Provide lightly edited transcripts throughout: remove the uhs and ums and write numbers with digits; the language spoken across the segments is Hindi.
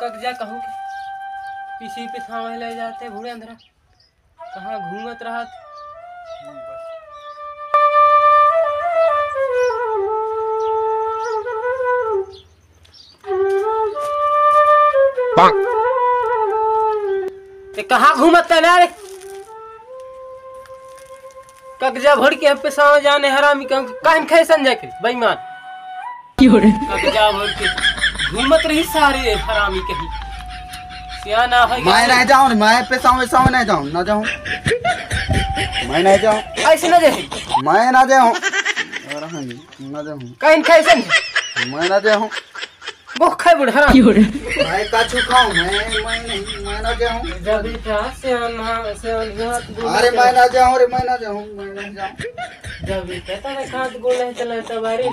कक जा कहूँ किसी पे सामने ले जाते बूढ़े अंधरा कहाँ घूमत रहा कहाँ घूमत ना रे कगजा भर के पे सामने जाने हरामी कहूँ कान खाए संजय के बेईमान कगजा भर के घूमत रही सारे हरामी कहीं सियाना है मैं नहीं जाऊँ मैं पे सामने नहीं जाऊँ ना जाऊँ मैं नहीं जाऊँ ऐसे ना जाए मैं ना जाऊँ ना जाऊँ कान खाए संजय मैं ना जाऊँ वो खाए बुढ़ हरामी मैं काचू खाऊं मैं ना जाऊं जब बेटा सियाना अरे मैं ना जाऊं रे मैं ना जाऊं जब बेटा तेरे खात गोले चला तबारे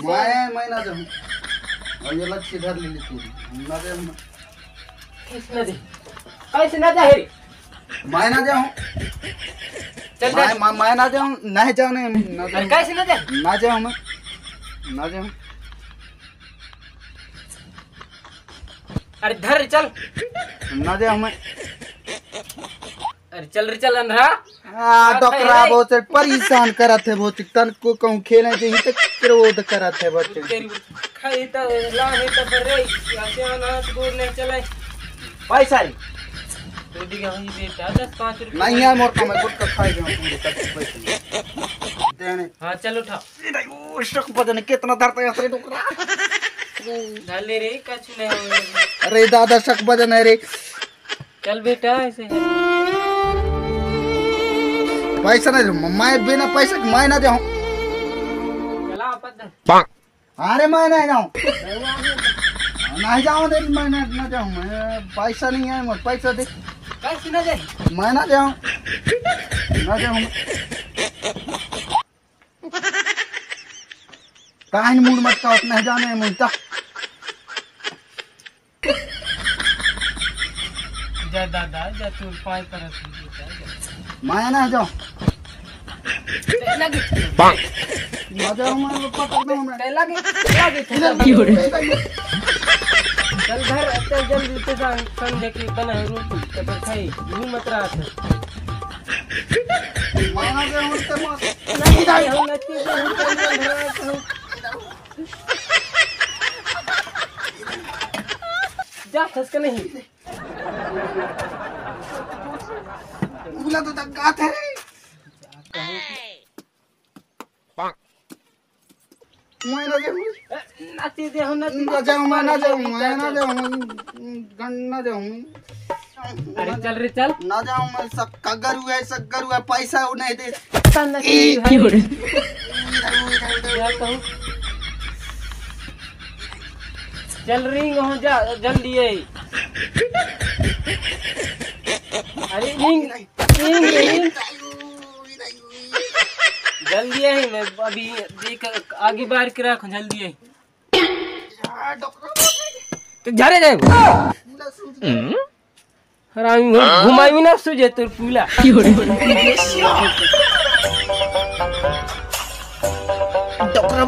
मैं ना जाऊं और ये लग सीधा ले लेती ना जाऊं किसने दे कैसे ना जा रे मैं ना जाऊं चल जा मैं ना जाऊं नहीं जाऊं नहीं कैसे ना जा ना जाऊं मैं ना जाऊं अरे धर चल ना जाऊं मैं अरे चल रे चल अंधरा डॉक्टर बहुत परेशान करत है बहुत तन को कहूं खेले जे तक फिर वो तो करत है बच्चे तेरी खाई त लाहे त पर रे सियाना गोर ले चले पैसा रे तो दिया ही बेटा 10-5 रुपए नहीं है मोर का मैं गुटका खाई जाऊं पैसे देने हां चल उठा ओ शक पता नहीं कितना दर्द है रे डॉक्टर डाले रे कुछ नहीं अरे दादा शक बजन है रे चल बेटा ऐसे है पैसा नहीं मैं बिना पैसे मैं ना जाऊं चला अपन अरे मैं नहीं जाऊं नहीं जाऊं दे मैं ना जाऊं मैं पैसा नहीं है मोर पैसा दे कैसे ना जाए मैं ना जाऊं काहे मूड मत का उतना जाने मुझता जा दादा जा तू पाई तरफ मैं ना जाऊं लगे ना जाऊं मैं पकड़ दूं मैं लगे चल घर चल जल्दी से संडे की बना रोटी तो खाई घूमत रहा था मैं ना जाऊं उसके पास नहीं जाए हम नती जा फंस के नहीं बोला तो धक्का थे मैं ना जाऊं नाती दे हम ना जाऊं मैं ना जाऊं अरे चल रे चल ना जाऊं मैं सब कगर हुआ पैसा नहीं दे चल नहीं चल रिंग हो जा जल्दी है अरे रिंग जल्दी है मैं अभी देख आगे बाहर के रखो जल्दी है तो झरे जाए हरामी घुमाई ना सुझे तो पूला डॉक्टर